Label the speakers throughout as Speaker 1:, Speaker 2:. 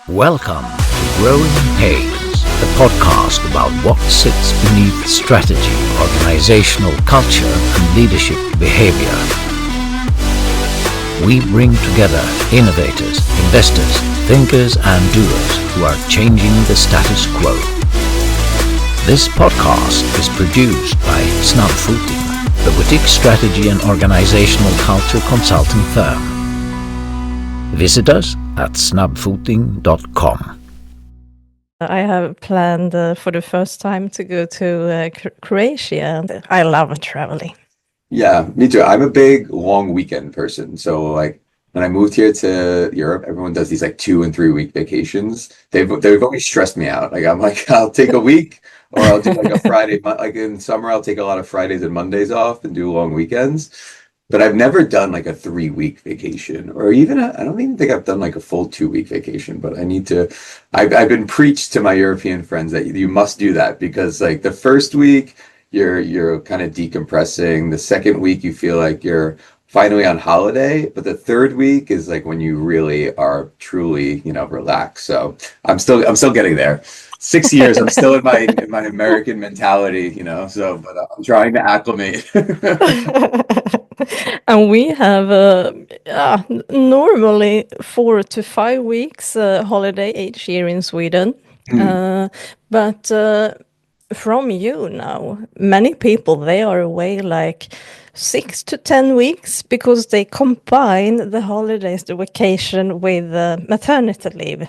Speaker 1: Welcome to Growing Pains, the podcast about what sits beneath strategy, organizational culture, and leadership behavior. We bring together innovators, investors, thinkers, and doers who are changing the status quo. This podcast is produced by Snabbfoting, the boutique strategy and organizational culture consulting firm. Visit us at snabbfoting.com.
Speaker 2: I have planned for the first time to go to Croatia. I love traveling.
Speaker 3: Yeah, me too. I'm a big long weekend person. So like when I moved here to Europe, everyone does these like 2 and 3 week vacations. They've always stressed me out. Like I'm like, I'll take a week or I'll do like a Friday, like in summer, I'll take a lot of Fridays and Mondays off and do long weekends. But I've never done like a 3 week vacation or even I don't even think I've done like a full 2 week vacation, but I need to. I've been preached to my European friends that you must do that because like the first week you're kind of decompressing. The second week you feel like you're finally on holiday, but the third week is like when you really are truly, relaxed. So I'm still getting there. 6 years, I'm still in my American mentality, so but I'm trying to acclimate.
Speaker 2: And we have normally 4 to 5 weeks holiday each year in Sweden. But from you now, many people, they are away like 6 to 10 weeks because they combine the holidays, the vacation with maternity leave.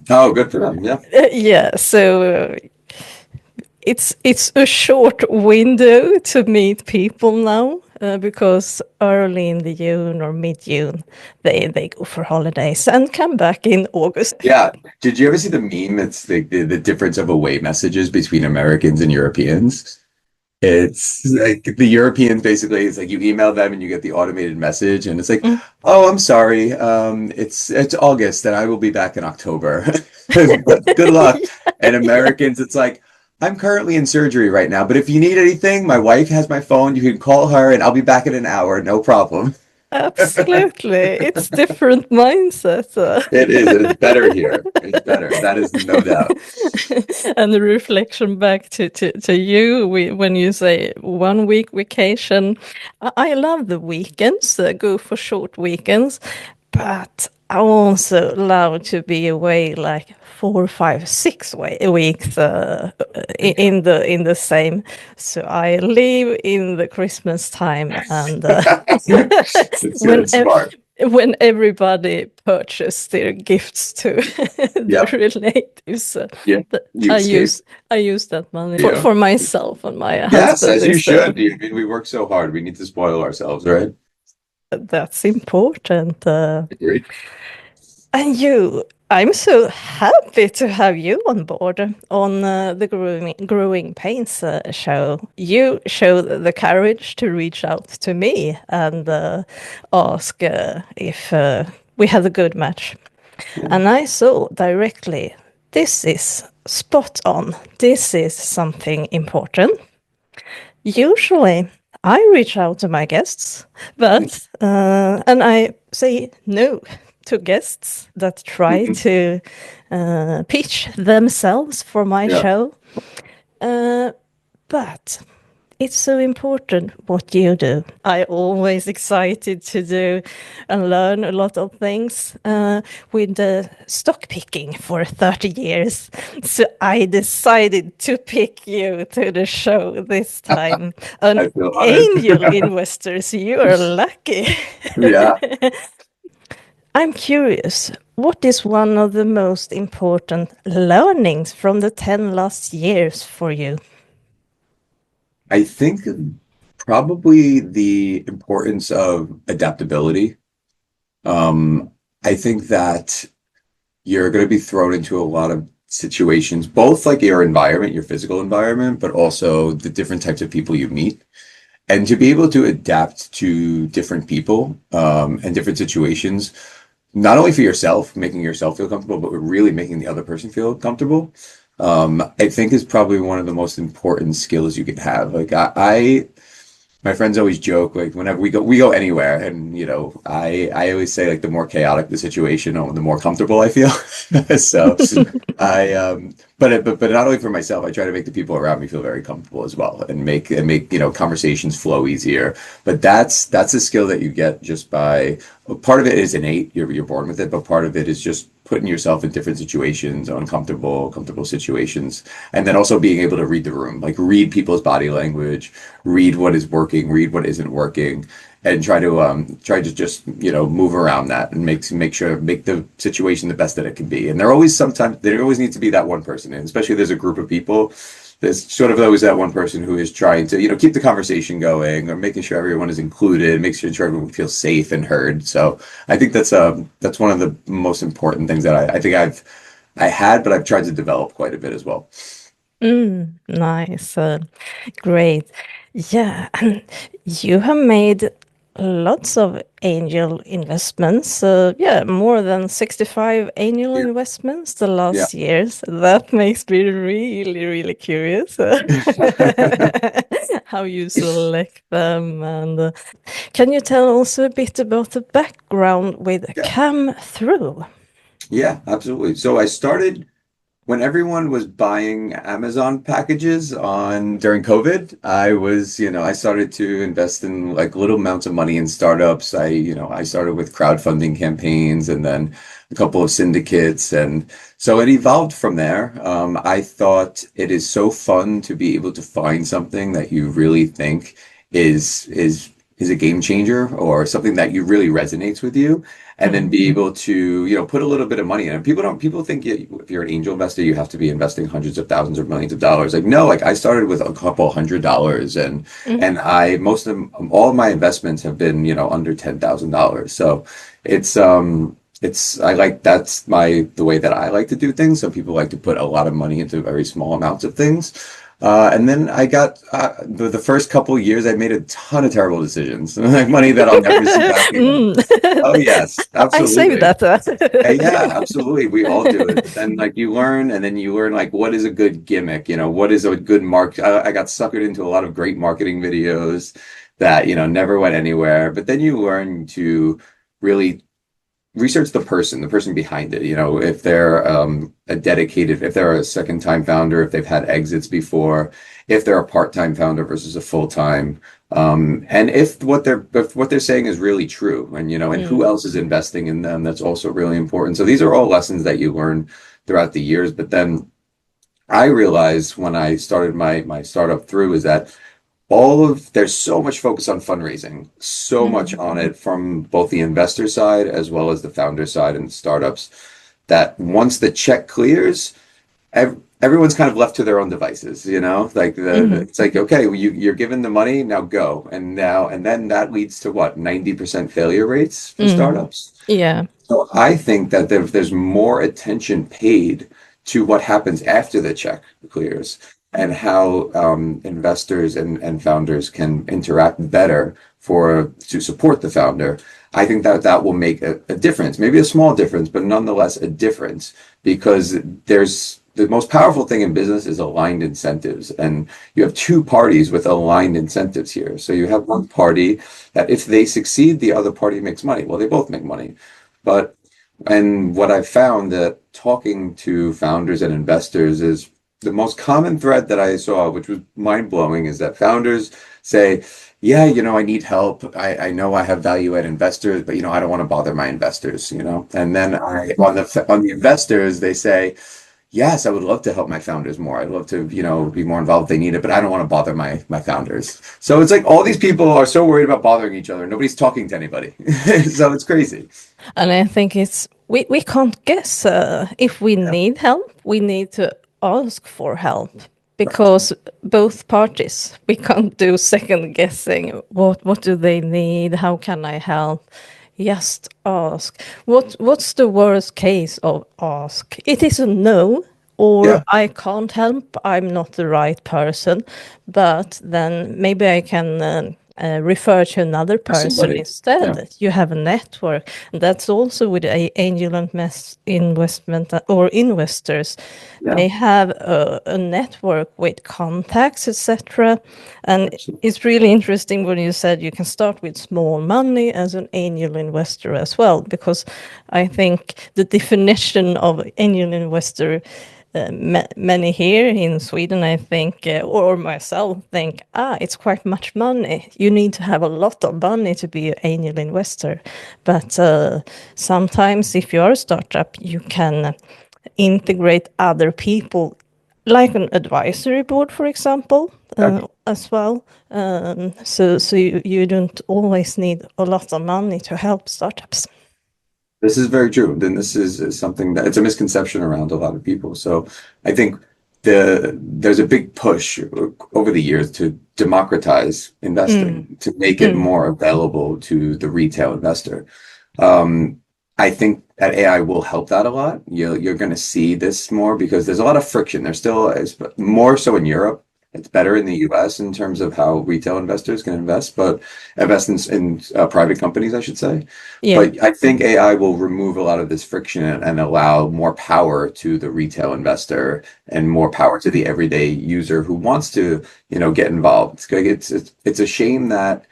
Speaker 3: Oh, good for them. Yeah.
Speaker 2: Yeah, so it's a short window to meet people now because early in the June or mid-June they go for holidays and come back in August.
Speaker 3: Yeah. Did you ever see the meme? It's the difference of away messages between Americans and Europeans. It's like the Europeans basically, it's like you email them and you get the automated message and it's like, oh, I'm sorry. It's August and I will be back in October. Good luck. And Americans, it's like, I'm currently in surgery right now, but if you need anything, my wife has my phone. You can call her and I'll be back in an hour. No problem.
Speaker 2: Absolutely. It's different mindset.
Speaker 3: It is. It's better here. It's better. That is no doubt.
Speaker 2: And the reflection back to you when you say 1 week vacation. I love the weekends, go for short weekends, but I also love to be away like 4, 5, 6 weeks in the same. So I leave in the Christmas time and when everybody purchase their gifts to the relatives. I use that money for myself and my husband.
Speaker 3: Yes, as you should. I mean, we work so hard. We need to spoil ourselves, right?
Speaker 2: That's important.
Speaker 3: Agreed.
Speaker 2: And I'm so happy to have you on board on the Growing Pains show. You showed the courage to reach out to me and ask if we had a good match. Yeah. And I saw directly, this is spot on. This is something important. Usually, I reach out to my guests, but and I say no to guests that try to pitch themselves for my show. But it's so important what you do. I always excited to do and learn a lot of things with the stock picking for 30 years. So I decided to pick you to the show this time. An angel investors, you are lucky.
Speaker 3: Yeah.
Speaker 2: I'm curious, what is one of the most important learnings from the 10 last years for you?
Speaker 3: I think probably the importance of adaptability. I think that you're going to be thrown into a lot of situations, both like your environment, your physical environment, but also the different types of people you meet. And to be able to adapt to different people and different situations, not only for yourself, making yourself feel comfortable, but really making the other person feel comfortable, I think is probably one of the most important skills you can have. Like my friends always joke, like whenever we go anywhere, and I always say like the more chaotic the situation, the more comfortable I feel. So I but not only for myself, I try to make the people around me feel very comfortable as well, and make conversations flow easier. But that's a skill that you get just by, part of it is innate, you're born with it, but part of it is just putting yourself in different situations, comfortable situations, and then also being able to read the room, like read people's body language, read what is working, read what isn't working, and try to just move around that and make the situation the best that it can be. And there always needs to be that one person, and especially if there's a group of people, there's sort of always that one person who is trying to keep the conversation going, or making sure everyone is included, make sure everyone feels safe and heard. So I think that's one of the most important things that I think I had, but I've tried to develop quite a bit as well.
Speaker 2: Nice. Great. Yeah, and you have made lots of angel investments. Yeah, more than 65 angel
Speaker 3: Yeah.
Speaker 2: investments the
Speaker 3: Yeah.
Speaker 2: last years. That makes me really, really curious how you select them. And can you tell also a bit about the background with
Speaker 3: Yeah.
Speaker 2: Come Through?
Speaker 3: Yeah, absolutely. So I started when everyone was buying Amazon packages on during COVID. I started to invest in like little amounts of money in startups. I started with crowdfunding campaigns, and then a couple of syndicates. And so it evolved from there. I thought it is so fun to be able to find something that you really think is a game changer, or something that you really resonates with you, and then be able to put a little bit of money in it. People think if you're an angel investor, you have to be investing hundreds of thousands or millions of dollars. Like, no, like I started with a couple $100, and all of my investments have been under $10,000. So I like the way that I like to do things. Some people like to put a lot of money into very small amounts of things. And then I got the first couple of years, I made a ton of terrible decisions, like money that I'll never see back again. Oh yes,
Speaker 2: I saved
Speaker 3: absolutely.
Speaker 2: that.
Speaker 3: Yeah, absolutely. We all do it. But then like you learn, and then you learn like what is a good gimmick, what is a good I got suckered into a lot of great marketing videos that, never went anywhere. But then you learn to really research the person behind it. If they're if they're a second time founder, if they've had exits before, if they're a part-time founder versus a full-time, and if what they're saying is really true, and who else is investing in them. That's also really important. So these are all lessons that you learn throughout the years. But then I realized when I started my startup through is that there's so much focus on fundraising, so much on it from both the investor side as well as the founder side and startups, that once the check clears, everyone's kind of left to their own devices, like it's like, okay, well, you're given the money, now go. And then that leads to what, 90% failure rates for startups.
Speaker 2: Yeah.
Speaker 3: So I think that there's more attention paid to what happens after the check clears, and how investors and founders can interact better to support the founder. I think that will make a difference, maybe a small difference, but nonetheless a difference, because the most powerful thing in business is aligned incentives, and you have two parties with aligned incentives here. So you have one party that if they succeed, the other party makes money. Well, they both make money, and what I've found that talking to founders and investors is the most common thread that I saw, which was mind blowing, is that founders say, yeah, I need help. I know I have value add investors, but I don't want to bother my investors, and then on the investors, they say, yes, I would love to help my founders more. I'd love to, be more involved if they need it, but I don't want to bother my founders. So it's like all these people are so worried about bothering each other. Nobody's talking to anybody. So it's crazy.
Speaker 2: And I think we can't guess if we need help. We need to ask for help, because both parties, we can't do second guessing. What do they need? How can I help? Just ask. What's the worst case of ask? It is a no, or
Speaker 3: Yeah.
Speaker 2: I can't help. I'm not the right person. But then maybe I can refer to another person
Speaker 3: Somebody.
Speaker 2: instead.
Speaker 3: Yeah.
Speaker 2: You have a network. And that's also with angel investment or investors.
Speaker 3: Yeah.
Speaker 2: They have a network with contacts, etc. And it's really interesting when you said you can start with small money as an angel investor as well, because I think the definition of angel investor, many here in Sweden, I think, or myself think, it's quite much money. You need to have a lot of money to be an angel investor. But sometimes if you are a startup, you can integrate other people, like an advisory board, for example, as well. So you don't always need a lot of money to help startups.
Speaker 3: This is very true. Then this is something that it's a misconception around a lot of people. So I think there's a big push over the years to democratize investing, to make it more available to the retail investor. I think that AI will help that a lot. You're going to see this more because there's a lot of friction. There still is, but more so in Europe. It's better in the US in terms of how retail investors can invest, but invest in private companies, I should say.
Speaker 2: Yeah.
Speaker 3: But I think AI will remove a lot of this friction and allow more power to the retail investor and more power to the everyday user who wants to, get involved. It's a shame that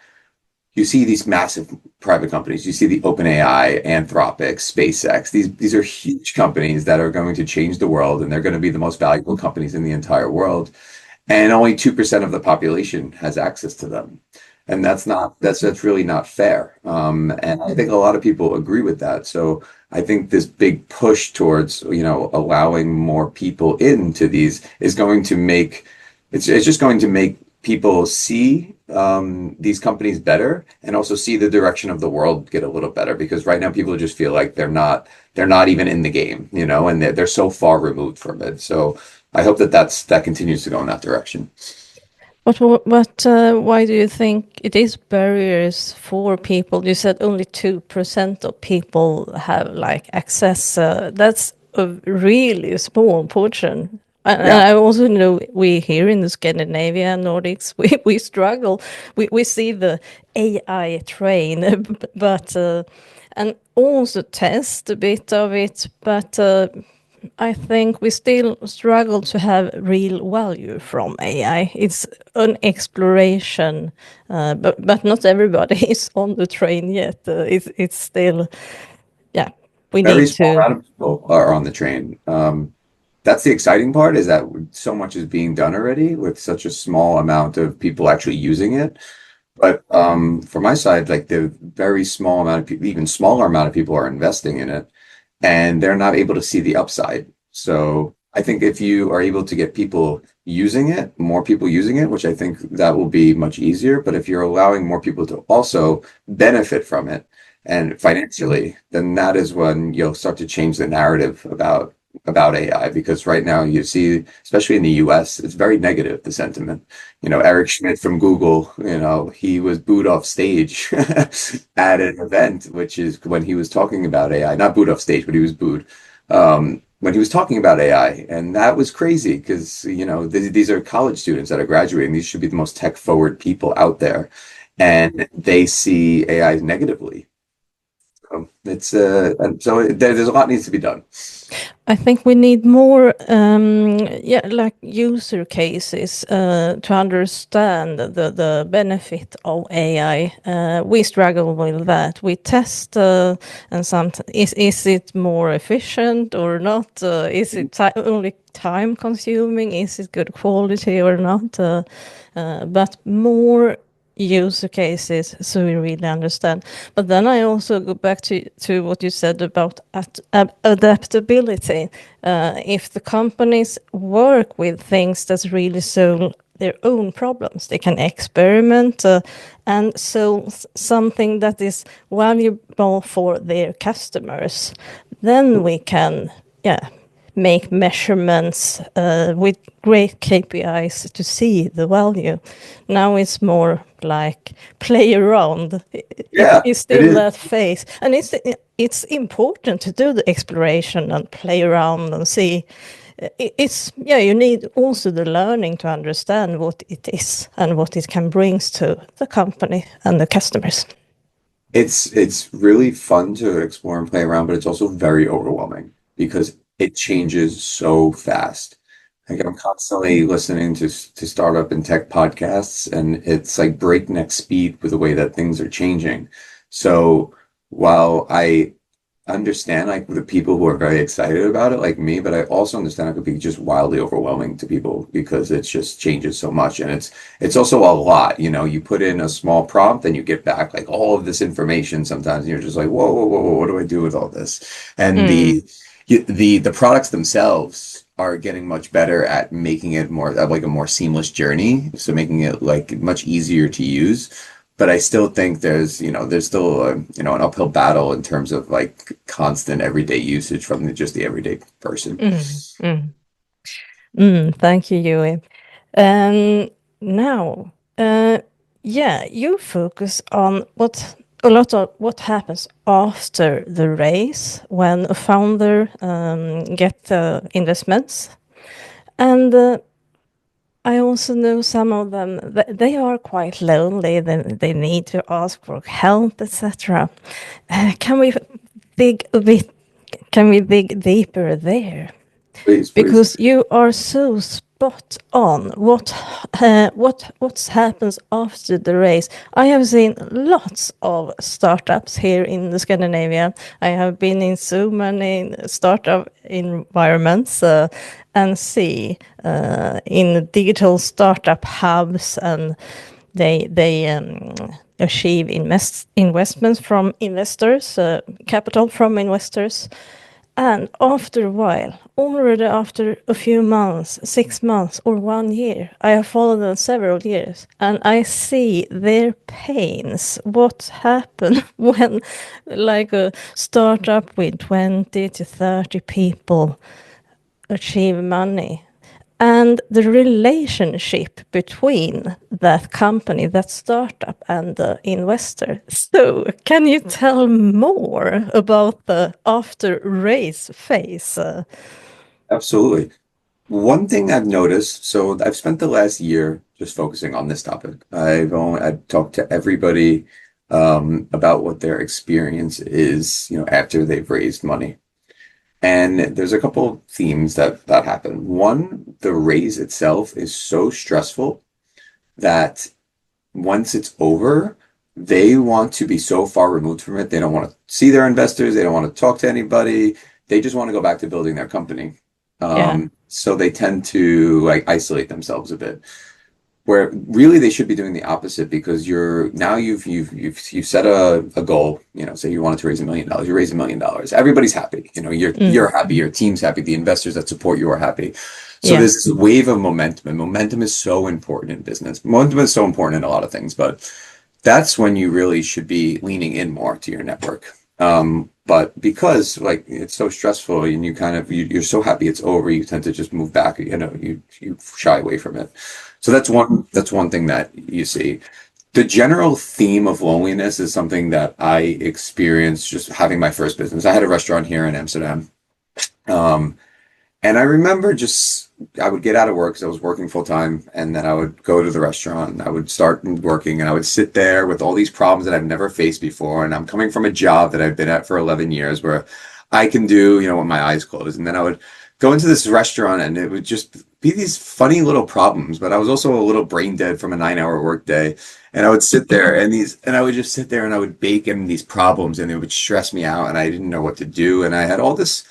Speaker 3: you see these massive private companies. You see the OpenAI, Anthropic, SpaceX. These are huge companies that are going to change the world, and they're going to be the most valuable companies in the entire world. And only 2% of the population has access to them. And that's really not fair. And I think a lot of people agree with that. So I think this big push towards, allowing more people into these is going to make, it's just going to make people see these companies better and also see the direction of the world get a little better, because right now people just feel like they're not even in the game, and they're so far removed from it. So I hope that continues to go in that direction.
Speaker 2: But why do you think it is barriers for people? You said only 2% of people have access. That's a really small portion. And I also know we here in the Scandinavia, Nordics, we struggle. We see the AI train, but and also test a bit of it, but I think we still struggle to have real value from AI. It's an exploration, but not everybody is on the train yet. It's still, we
Speaker 3: Very
Speaker 2: need
Speaker 3: small
Speaker 2: to.
Speaker 3: amount of people are on the train. That's the exciting part, is that so much is being done already with such a small amount of people actually using it. But from my side, the very small amount of people, even smaller amount of people are investing in it, and they're not able to see the upside. So I think if you are able to get people using it, more people using it, which I think that will be much easier. But if you're allowing more people to also benefit from it and financially, then that is when you'll start to change the narrative about AI, because right now you see, especially in the US, it's very negative, the sentiment. Eric Schmidt from Google, he was booed off stage at an event, which is when he was talking about AI, not booed off stage, but he was booed when he was talking about AI. And that was crazy because, these are college students that are graduating. These should be the most tech forward people out there. And they see AI negatively. There's a lot needs to be done.
Speaker 2: I think we need more, user cases to understand the benefit of AI. We struggle with that. We test, and sometimes is it more efficient or not? Is it only time consuming? Is it good quality or not? But more user cases so we really understand. But then I also go back to what you said about adaptability. If the companies work with things that really solve their own problems, they can experiment and solve something that is valuable for their customers, then we can make measurements with great KPIs to see the value. Now it's more like play around. It's still that phase, and it's important to do the exploration and play around and see it's, yeah, you need also the learning to understand what it is and what it can bring to the company and the customers.
Speaker 3: It's really fun to explore and play around, but it's also very overwhelming because it changes so fast. Like I'm constantly listening to startup and tech podcasts, and it's like breakneck speed with the way that things are changing. So while I understand like the people who are very excited about it, like me, but I also understand it could be just wildly overwhelming to people because it just changes so much, and it's also a lot. You know, you put in a small prompt and you get back like all of this information sometimes, and you're just like, whoa, whoa, whoa, whoa, what do I do with all this? And the products themselves are getting much better at making it more like a more seamless journey, so making it like much easier to use. But I still think there's still an uphill battle in terms of like constant everyday usage from just the everyday person.
Speaker 2: Thank you, Yui. Now, yeah, you focus on a lot of what happens after the race when a founder get investments, and I also know some of them they are quite lonely. They need to ask for help, etc. Can we dig a bit? Can we dig deeper there?
Speaker 3: Please, please.
Speaker 2: Because you are so spot on. What happens after the race? I have seen lots of startups here in the Scandinavia. I have been in so many startup environments and see in digital startup hubs, and they achieve investments from investors, capital from investors. And after a while, already after a few months, 6 months or 1 year, I have followed them several years, and I see their pains. What happened when, like a startup with 20 to 30 people achieve money? And the relationship between that company, that startup, and the investor. So, can you tell more about the after race phase?
Speaker 3: Absolutely. One thing I've noticed, so I've spent the last year just focusing on this topic. I've talked to everybody about what their experience is, after they've raised money. And there's a couple of themes that happen. One, the raise itself is so stressful that once it's over, they want to be so far removed from it. They don't want to see their investors. They don't want to talk to anybody. They just want to go back to building their company. So they tend to like isolate themselves a bit. Where really they should be doing the opposite, because you've set a goal. Say you wanted to raise $1 million. You raise $1 million. Everybody's happy. You're happy. Your team's happy. The investors that support you are happy. So there's this wave of momentum, and momentum is so important in business. Momentum is so important in a lot of things, but that's when you really should be leaning in more to your network. But because like it's so stressful and you're so happy it's over, you tend to just move back. You shy away from it. So that's one thing that you see. The general theme of loneliness is something that I experienced just having my first business. I had a restaurant here in Amsterdam. And I remember I would get out of work because I was working full time, and then I would go to the restaurant and I would start working, and I would sit there with all these problems that I've never faced before. And I'm coming from a job that I've been at for 11 years where I can do, with my eyes closed. And then I would go into this restaurant and it would just be these funny little problems, but I was also a little brain dead from a 9-hour workday. And I would sit there and I would just sit there and I would bake in these problems, and it would stress me out, and I didn't know what to do. And I had all this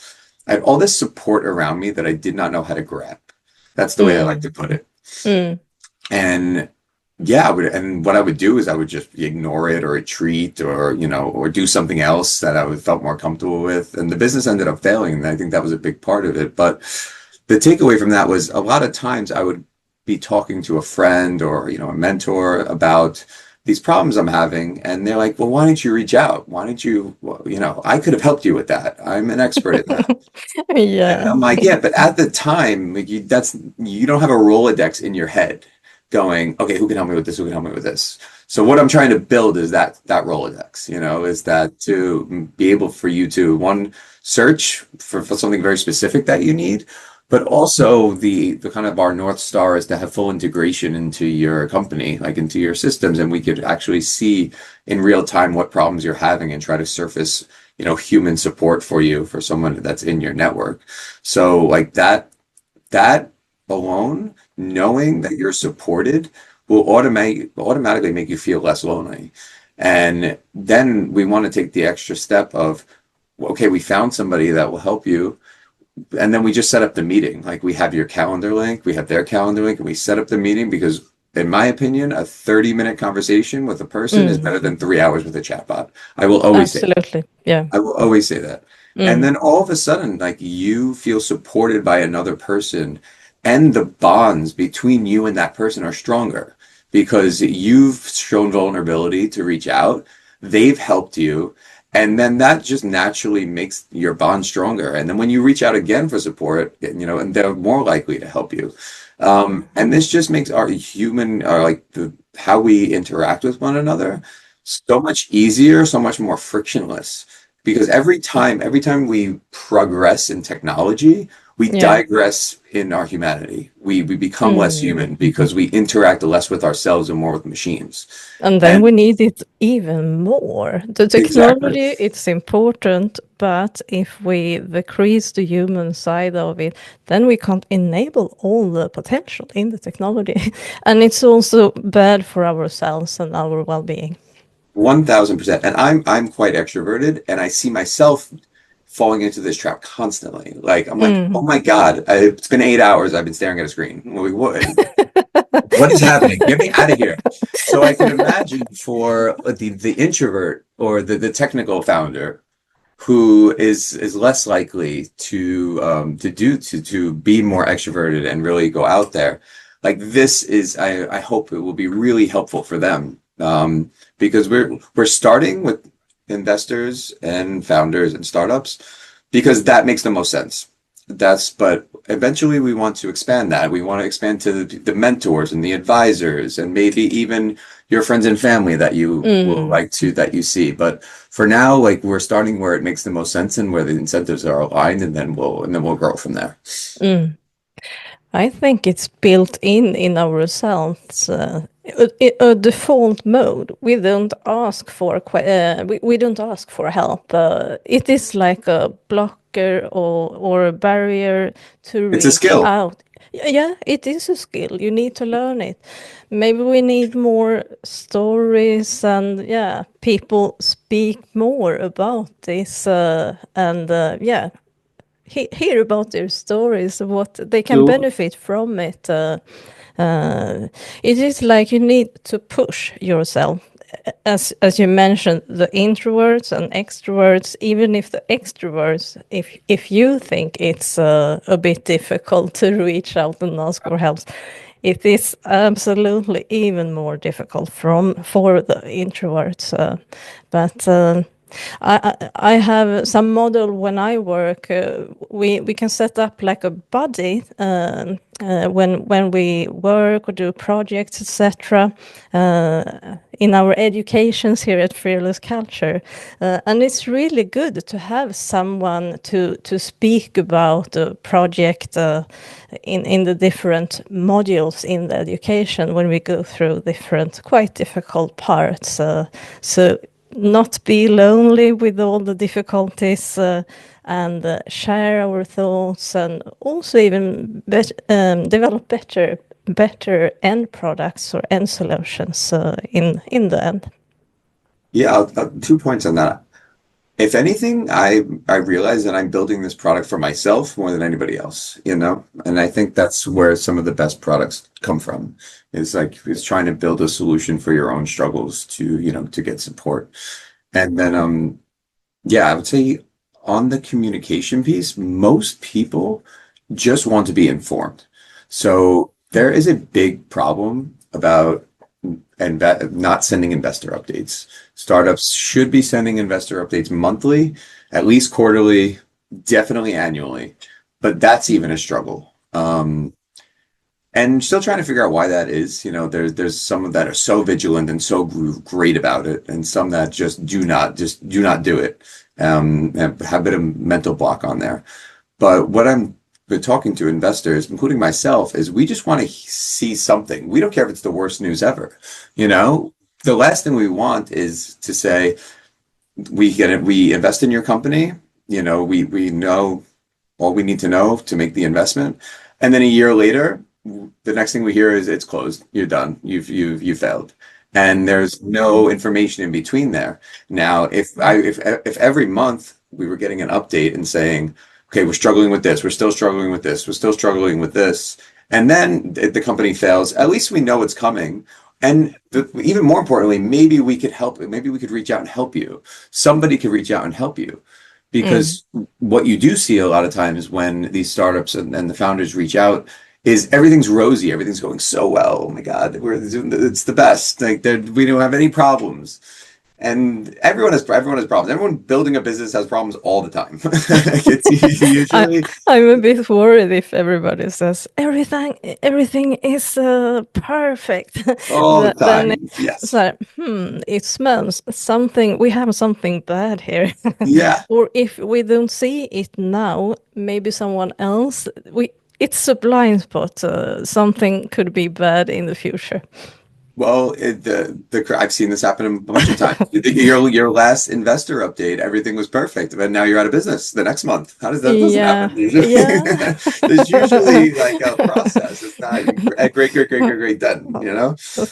Speaker 3: support around me that I did not know how to grab. That's the way I like to put it. And yeah, and what I would do is I would just ignore it or retreat or do something else that I felt more comfortable with. And the business ended up failing, and I think that was a big part of it. But the takeaway from that was a lot of times I would be talking to a friend or a mentor about these problems I'm having, and they're like, well, why don't you reach out? Why don't you, I could have helped you with that. I'm an expert at that. And I'm like, yeah, but at the time, like you don't have a Rolodex in your head going, okay, who can help me with this? Who can help me with this? So what I'm trying to build is that Rolodex, is that to be able for you to search for something very specific that you need, but also the kind of our North Star is to have full integration into your company, like into your systems, and we could actually see in real time what problems you're having and try to surface, human support for you for someone that's in your network. So like that alone, knowing that you're supported will automatically make you feel less lonely. And then we want to take the extra step of, okay, we found somebody that will help you. And then we just set up the meeting. Like we have your calendar link, we have their calendar link, and we set up the meeting because, in my opinion, a 30-minute conversation with a person is better than 3 hours with a chatbot. I will always say that.
Speaker 2: Absolutely. Yeah.
Speaker 3: I will always say that. And then all of a sudden, like you feel supported by another person, and the bonds between you and that person are stronger because you've shown vulnerability to reach out. They've helped you. And then that just naturally makes your bond stronger. And then when you reach out again for support, and they're more likely to help you. And this just makes our how we interact with one another so much easier, so much more frictionless. Because every time we progress in technology, we digress in our humanity. We become less human because we interact less with ourselves and more with machines.
Speaker 2: And then we need it even more. The technology, it's important, but if we decrease the human side of it, then we can't enable all the potential in the technology. And it's also bad for ourselves and our well-being.
Speaker 3: 1000%. And I'm quite extroverted, and I see myself falling into this trap constantly. Like I'm like, oh my God, it's been 8 hours. I've been staring at a screen. What is happening? Get me out of here. So I can imagine for the introvert or the technical founder who is less likely to be more extroverted and really go out there. Like this is, I hope it will be really helpful for them. Because we're starting with investors and founders and startups because that makes the most sense. But eventually we want to expand that. We want to expand to the mentors and the advisors and maybe even your friends and family that you will that you see. But for now, like we're starting where it makes the most sense and where the incentives are aligned, and then we'll grow from there.
Speaker 2: I think it's built in ourselves. A default mode. We don't ask for we don't ask for help. It is like a blocker or a barrier to
Speaker 3: It's a skill.
Speaker 2: out. Yeah, it is a skill. You need to learn it. Maybe we need more stories and people speak more about this hear about their stories, what they can benefit from it. It is like you need to push yourself. As you mentioned, the introverts and extroverts, even if the extroverts, if you think it's a bit difficult to reach out and ask for help, it is absolutely even more difficult for the introverts. But I have some model when I work. We can set up like a buddy when we work or do projects, etc. In our educations here at Fearless Culture, and it's really good to have someone to speak about the project in the different modules in the education when we go through different quite difficult parts. So not be lonely with all the difficulties and share our thoughts, and also even develop better end products or end solutions in the end.
Speaker 3: Yeah, 2 points on that. If anything, I realize that I'm building this product for myself more than anybody else, and I think that's where some of the best products come from. It's trying to build a solution for your own struggles to get support. And then I would say on the communication piece, most people just want to be informed. So there is a big problem about not sending investor updates. Startups should be sending investor updates monthly, at least quarterly, definitely annually, but that's even a struggle. And still trying to figure out why that is. There's some that are so vigilant and so great about it, and some that just do not do it, and have a bit of mental block on there. But what I'm been talking to investors, including myself, is we just want to see something. We don't care if it's the worst news ever. You know, the last thing we want is to say, we invest in your company, you know, we know all we need to know to make the investment. And then a year later, the next thing we hear is it's closed. You're done. You failed. And there's no information in between there. Now, if every month we were getting an update and saying, okay, we're struggling with this, we're still struggling with this, we're still struggling with this, and then the company fails, at least we know it's coming. And even more importantly, maybe we could help, maybe we could reach out and help you. Somebody could reach out and help you. Because what you do see a lot of times when these startups and the founders reach out is everything's rosy, everything's going so well. Oh my God, it's the best. Like we don't have any problems. And everyone has problems. Everyone building a business has problems all the time. It's usually
Speaker 2: I'm a bit worried if everybody says everything is perfect.
Speaker 3: all the
Speaker 2: Then
Speaker 3: time. Yes.
Speaker 2: it's like, it smells something. We have something bad here.
Speaker 3: Yeah.
Speaker 2: Or if we don't see it now, maybe someone else. It's a blind spot. Something could be bad in the future.
Speaker 3: Well, I've seen this happen a bunch of times. Your last investor update, everything was perfect, but now you're out of business the next month. How does that doesn't happen usually?
Speaker 2: Yeah.
Speaker 3: There's usually like a process. It's not great done, you know? So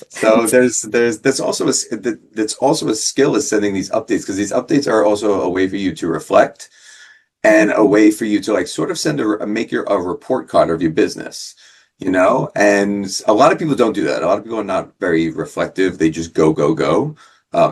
Speaker 3: that's also a skill is sending these updates, because these updates are also a way for you to reflect and a way for you to like sort of make a report card of your business. You know, and a lot of people don't do that. A lot of people are not very reflective. They just go,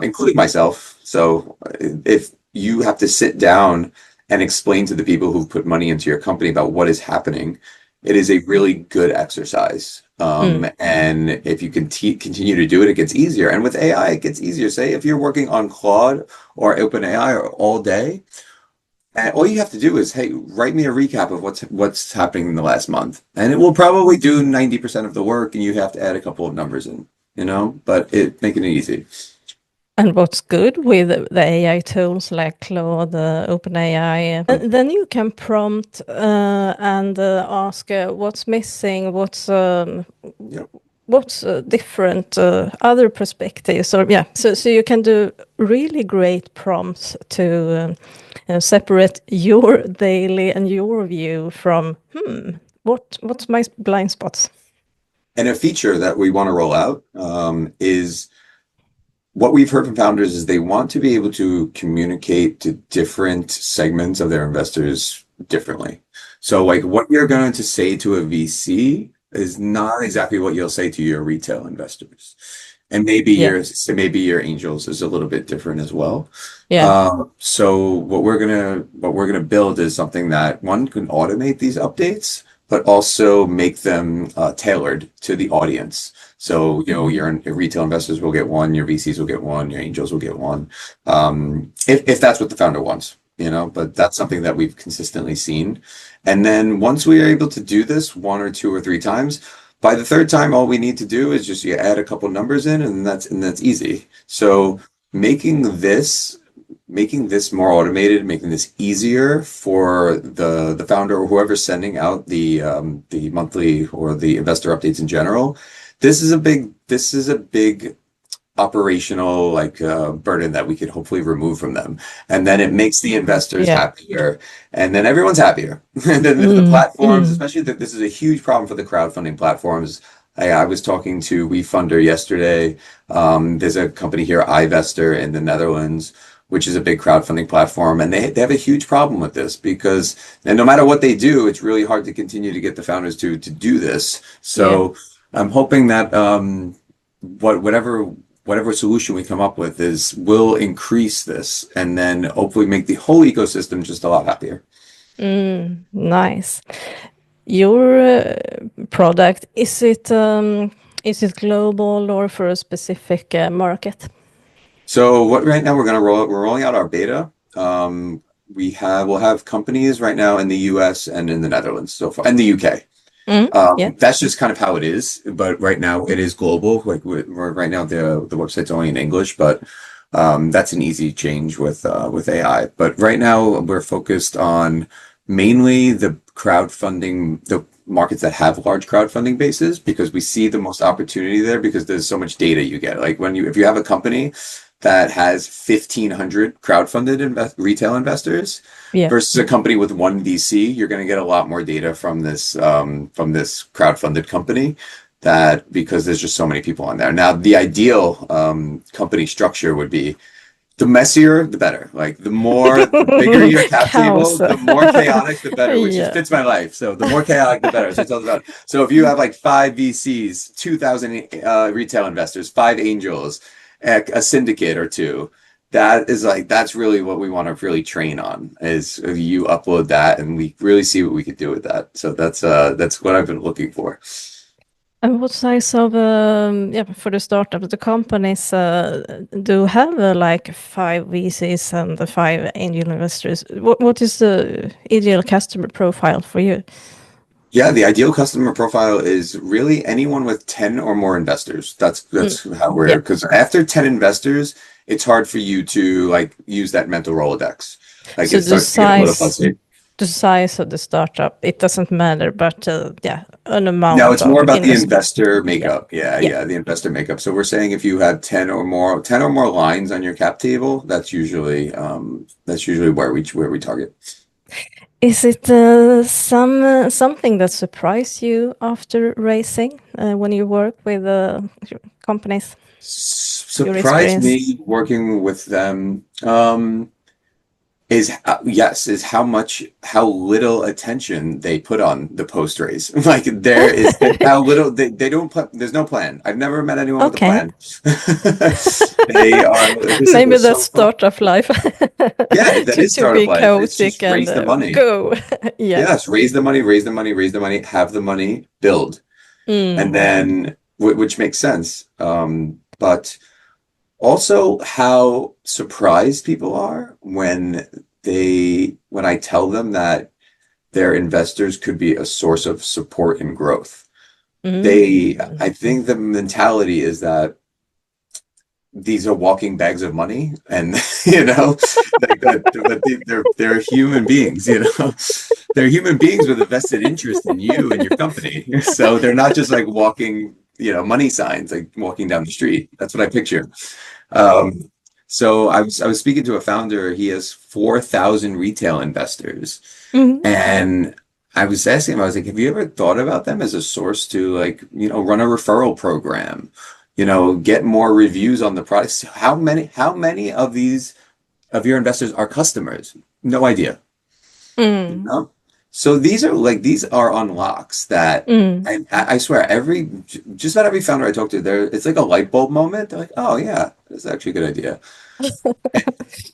Speaker 3: including myself. So if you have to sit down and explain to the people who've put money into your company about what is happening, it is a really good exercise. And if you can continue to do it, it gets easier. And with AI, it gets easier. Say if you're working on Claude or OpenAI all day, and all you have to do is, hey, write me a recap of what's happening in the last month. And it will probably do 90% of the work, and you have to add a couple of numbers in, you know, but making it easy.
Speaker 2: And what's good with the AI tools like Claude, OpenAI, then you can prompt and ask what's missing, what's different other perspectives, or so you can do really great prompts to separate your daily and your view from what's my blind spots.
Speaker 3: And a feature that we want to roll out is what we've heard from founders is they want to be able to communicate to different segments of their investors differently. So like what you're going to say to a VC is not exactly what you'll say to your retail investors. And maybe your angels is a little bit different as well. Yeah. So what we're gonna build is something that one can automate these updates, but also make them tailored to the audience. So you know your retail investors will get one, your VCs will get one, your angels will get one, if that's what the founder wants. You know, but that's something that we've consistently seen. And then once we are able to do this 1 or 2 or 3 times, by the 3rd time, all we need to do is just add a couple numbers in, and that's easy. So making this more automated, making this easier for the founder or whoever's sending out the monthly or the investor updates in general. This is a big operational burden that we could hopefully remove from them, and then it makes the investors happier, and then everyone's happier. And then the platforms, especially this is a huge problem for the crowdfunding platforms. I was talking to WeFunder yesterday. There's a company here, iVestor, in the Netherlands, which is a big crowdfunding platform, and they have a huge problem with this because, and no matter what they do, it's really hard to continue to get the founders to do this. So I'm hoping that whatever solution we come up with will increase this, and then hopefully make the whole ecosystem just a lot happier.
Speaker 2: Nice. Your product, is it global or for a specific market?
Speaker 3: So right now we're rolling out our beta. We'll have companies right now in the US and in the Netherlands so far, and the UK. That's just kind of how it is, but right now it is global. Like right now the website's only in English, but that's an easy change with AI. But right now we're focused on mainly the crowdfunding, the markets that have large crowdfunding bases, because we see the most opportunity there because there's so much data you get. Like if you have a company that has 1,500 crowdfunded retail investors versus a company with one VC, you're going to get a lot more data from this crowdfunded company. That because there's just so many people on there. Now, the ideal company structure would be the messier, the better. Like the bigger your cap table, the more chaotic, the better, which fits my life. So the more chaotic, the better. So it's all about. So if you have like 5 VCs, 2,000 retail investors, 5 angels, a syndicate or two, that's really what we want to really train on. Is you upload that, and we really see what we could do with that. So that's what I've been looking for.
Speaker 2: And what size of for the startup, the companies do have like 5 VCs and the 5 angel investors? What is the ideal customer profile for you?
Speaker 3: Yeah, the ideal customer profile is really anyone with 10 or more investors. That's how because after 10 investors, it's hard for you to like use that mental Rolodex. Like
Speaker 2: so
Speaker 3: it starts to get a little fuzzy.
Speaker 2: The size of the startup, it doesn't matter, but an amount.
Speaker 3: No, it's more about the investor makeup. Yeah, the investor makeup. So we're saying if you have 10 or more lines on your cap table, that's usually where we target.
Speaker 2: Is it something that surprised you after raising when you work with companies?
Speaker 3: Surprised me working with them. Is how little attention they put on the post raise. Like there is how little they don't put. There's no plan. I've never met anyone with a plan. They are
Speaker 2: maybe that's startup life.
Speaker 3: Yeah, that is startup life.
Speaker 2: Chaotic and
Speaker 3: raise the money.
Speaker 2: Go.
Speaker 3: Yes, raise the money, have the money, build, and then which makes sense. But also how surprised people are when I tell them that their investors could be a source of support and growth. I think the mentality is that these are walking bags of money, and they're human beings, they're human beings with a vested interest in you and your company. So they're not just like walking, money signs, like walking down the street. That's what I picture. So I was speaking to a founder. He has 4,000 retail investors, and I was asking him, I was like, have you ever thought about them as a source to run a referral program, get more reviews on the products? How many of your investors are customers? No idea. So these are unlocks that I swear just about every founder I talk to, it's like a light bulb moment. They're like, oh yeah, that's actually a good idea.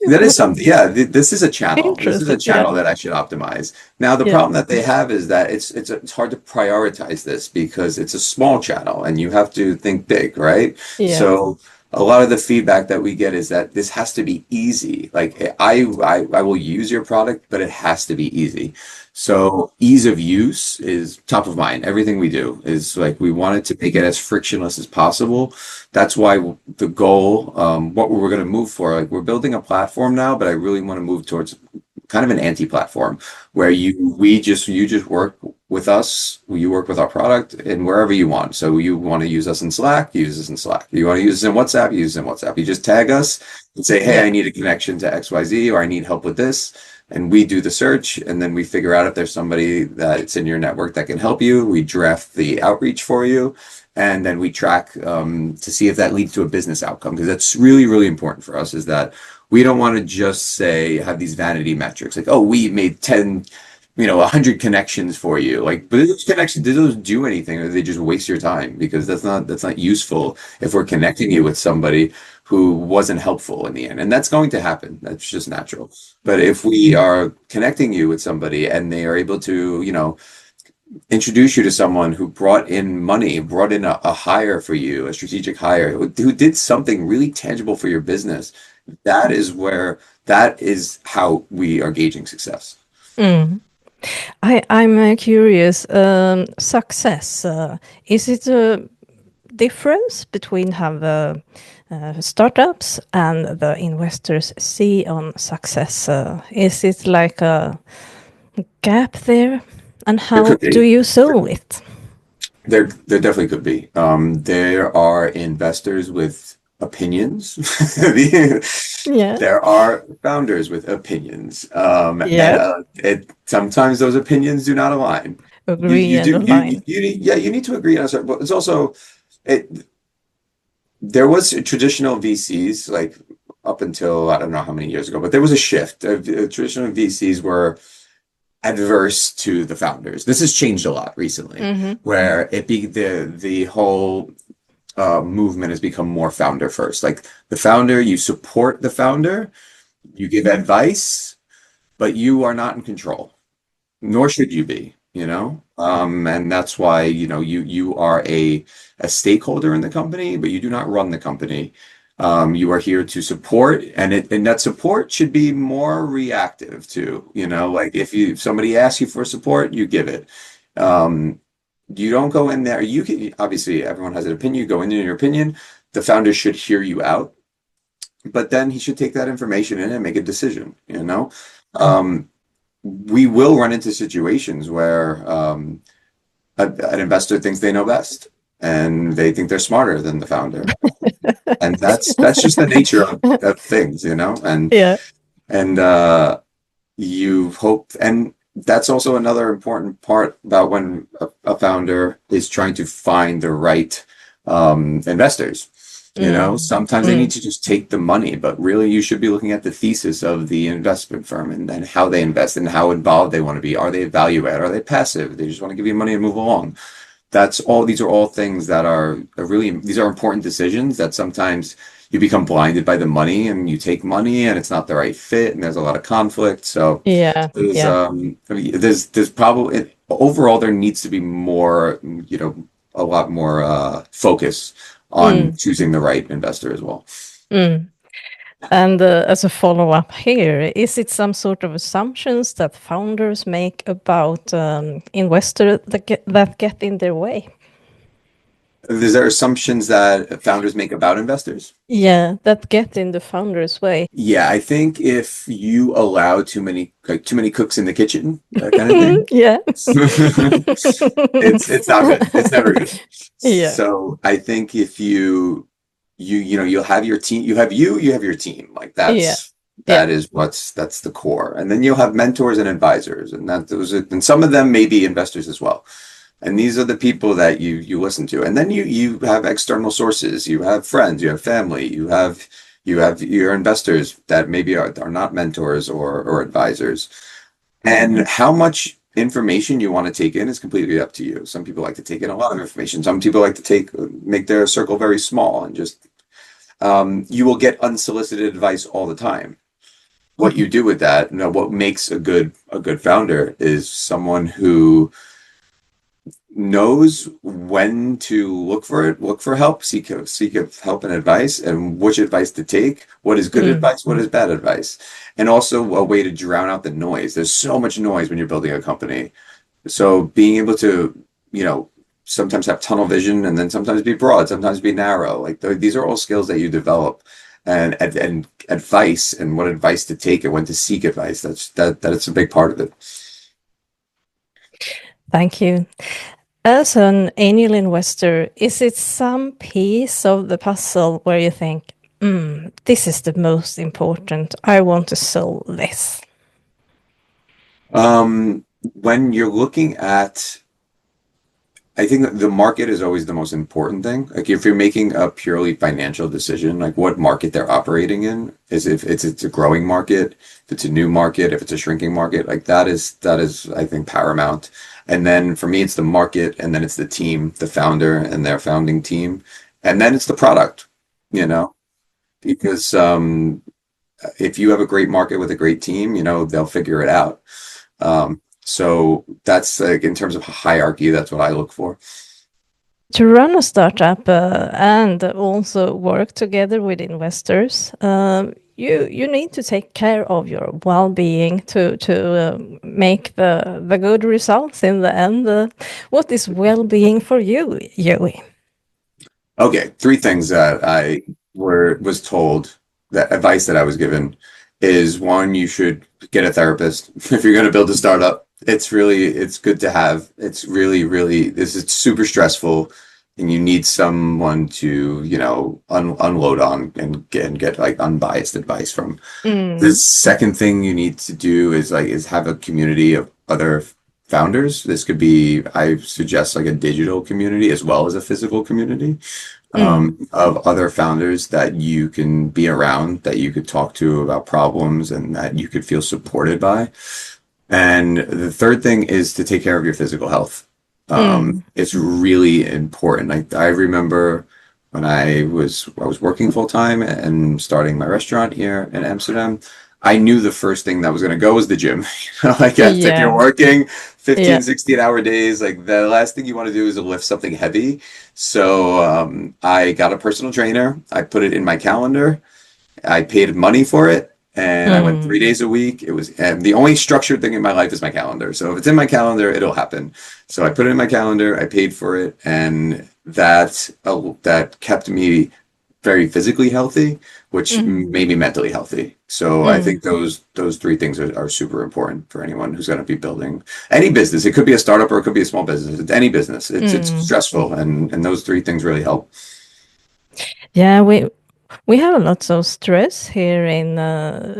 Speaker 3: That is something. Yeah, this is a channel. This is a channel that I should optimize. Now the problem that they have is that it's hard to prioritize this because it's a small channel and you have to think big, right? So a lot of the feedback that we get is that this has to be easy. Like I will use your product, but it has to be easy. So ease of use is top of mind. Everything we do is like, we wanted to make it as frictionless as possible. That's why the goal, what we're going to move for, like we're building a platform now, but I really want to move towards kind of an anti-platform where you just work with us, you work with our product and wherever you want. So you want to use us in Slack, use us in Slack. You want to use us in WhatsApp, use us in WhatsApp. You just tag us and say, hey, I need a connection to XYZ, or I need help with this. And we do the search, and then we figure out if there's somebody that's in your network that can help you. We draft the outreach for you, and then we track to see if that leads to a business outcome. Because that's really, really important for us, is that we don't want to just have these vanity metrics like, oh, we made 100 connections for you. Like, but those connections, do those do anything, or do they just waste your time? Because that's not useful if we're connecting you with somebody who wasn't helpful in the end. And that's going to happen. That's just natural. But if we are connecting you with somebody and they are able to, introduce you to someone who brought in money, brought in a hire for you, a strategic hire, who did something really tangible for your business, that is how we are gauging success.
Speaker 2: I'm curious, success, is it a difference between have startups and the investors see on success? Is it like gap there? And
Speaker 3: There
Speaker 2: how
Speaker 3: could
Speaker 2: do
Speaker 3: be.
Speaker 2: you solve it?
Speaker 3: There definitely could be. There are investors with opinions.
Speaker 2: Yeah,
Speaker 3: There are founders with opinions. And
Speaker 2: yeah,
Speaker 3: sometimes those opinions do not align.
Speaker 2: agree and align.
Speaker 3: Yeah, you need to agree on a certain, but it's also it there was traditional VCs like up until I don't know how many years ago, but there was a shift. Traditional VCs were adverse to the founders. This has changed a lot recently,
Speaker 2: Mm-hmm.
Speaker 3: where the whole movement has become more founder first. Like the founder, you support the founder, you give advice, but you are not in control, nor should you be, you know? And that's why, you are a stakeholder in the company, but you do not run the company. You are here to support, and that support should be more reactive too, like if somebody asks you for support, you give it. Um, you don't go in there. You can obviously everyone has an opinion. You go in your opinion. The founder should hear you out, but then he should take that information in and make a decision. We will run into situations where an investor thinks they know best and they think they're smarter than the founder. And that's just the nature of things, and
Speaker 2: Yeah.
Speaker 3: and you hope, and that's also another important part about when a founder is trying to find the right investors. Sometimes they need to just take the money, but really you should be looking at the thesis of the investment firm and how they invest and how involved they want to be. Are they value add? Are they passive? They just want to give you money and move along. These are all things that these are important decisions that sometimes you become blinded by the money and you take money and it's not the right fit and there's a lot of conflict. So
Speaker 2: Yeah,
Speaker 3: there's
Speaker 2: yeah.
Speaker 3: there's probably overall there needs to be more, a lot more focus on
Speaker 2: Mm,
Speaker 3: choosing the right investor as well.
Speaker 2: mm. And as a follow-up here, is it some sort of assumptions that founders make about investors that get in their way?
Speaker 3: Is there assumptions that founders make about investors?
Speaker 2: Yeah, that get in the founder's way.
Speaker 3: Yeah, I think if you allow too many cooks in the kitchen, that kind of thing,
Speaker 2: Yeah.
Speaker 3: it's not good. It's never good.
Speaker 2: Yeah.
Speaker 3: So I think if you'll have your team, you have your team. Like
Speaker 2: Yeah.
Speaker 3: that's
Speaker 2: Yeah.
Speaker 3: that's the core. And then you'll have mentors and advisors, and some of them may be investors as well. And these are the people that you listen to. And then you have external sources, you have friends, you have family, you have your investors that maybe are not mentors or advisors. And how much information you want to take in is completely up to you. Some people like to take in a lot of information. Some people like to make their circle very small and just you will get unsolicited advice all the time. What you do with that, what makes a good founder is someone who knows when to look for help, seek help and advice, and which advice to take, what is good advice, what is bad advice, and also a way to drown out the noise. There's so much noise when you're building a company. So being able to, sometimes have tunnel vision and then sometimes be broad, sometimes be narrow. Like these are all skills that you develop, and advice and what advice to take and when to seek advice. That's a big part of it.
Speaker 2: Thank you. As an angel investor, is it some piece of the puzzle where you think, this is the most important, I want to solve this?
Speaker 3: When you're looking at, I think the market is always the most important thing. Like if you're making a purely financial decision, like what market they're operating in, is if it's a growing market, if it's a new market, if it's a shrinking market, like that is I think paramount. And then for me, it's the market, and then it's the team, the founder and their founding team, and then it's the product, because if you have a great market with a great team, they'll figure it out. So that's like in terms of hierarchy, that's what I look for.
Speaker 2: To run a startup and also work together with investors, you need to take care of your well-being to make the good results in the end. What is well-being for you, Joey?
Speaker 3: Okay, three things that I was told, that advice that I was given is: one, you should get a therapist if you're going to build a startup. it's good to have. It's really, this is super stressful, and you need someone to, unload on and get like unbiased advice from. The
Speaker 2: Mm.
Speaker 3: second thing you need to do is have a community of other founders. This could be, I suggest, like a digital community as well as a physical community,
Speaker 2: Mm.
Speaker 3: of other founders that you can be around, that you could talk to about problems, and that you could feel supported by. And the third thing is to take care of your physical health.
Speaker 2: Mm.
Speaker 3: It's really important. I remember when I was working full time and starting my restaurant here in Amsterdam. I knew the first thing that was going to go was the gym. Like if you're
Speaker 2: Yeah.
Speaker 3: working
Speaker 2: Yeah.
Speaker 3: 15, 16-hour days, like the last thing you want to do is lift something heavy. So I got a personal trainer. I put it in my calendar. I paid money for it, and I went three
Speaker 2: Mm.
Speaker 3: days a week. It was, and the only structured thing in my life is my calendar. So if it's in my calendar, it'll happen. So I put it in my calendar. I paid for it, and that kept me very physically healthy, which
Speaker 2: Mm.
Speaker 3: made me mentally healthy. So I
Speaker 2: Mm.
Speaker 3: think those three things are super important for anyone who's going to be building any business. It could be a startup or it could be a small business. It's any business. It's
Speaker 2: Mm.
Speaker 3: stressful, and those three things really help.
Speaker 2: Yeah, we have lots of stress here in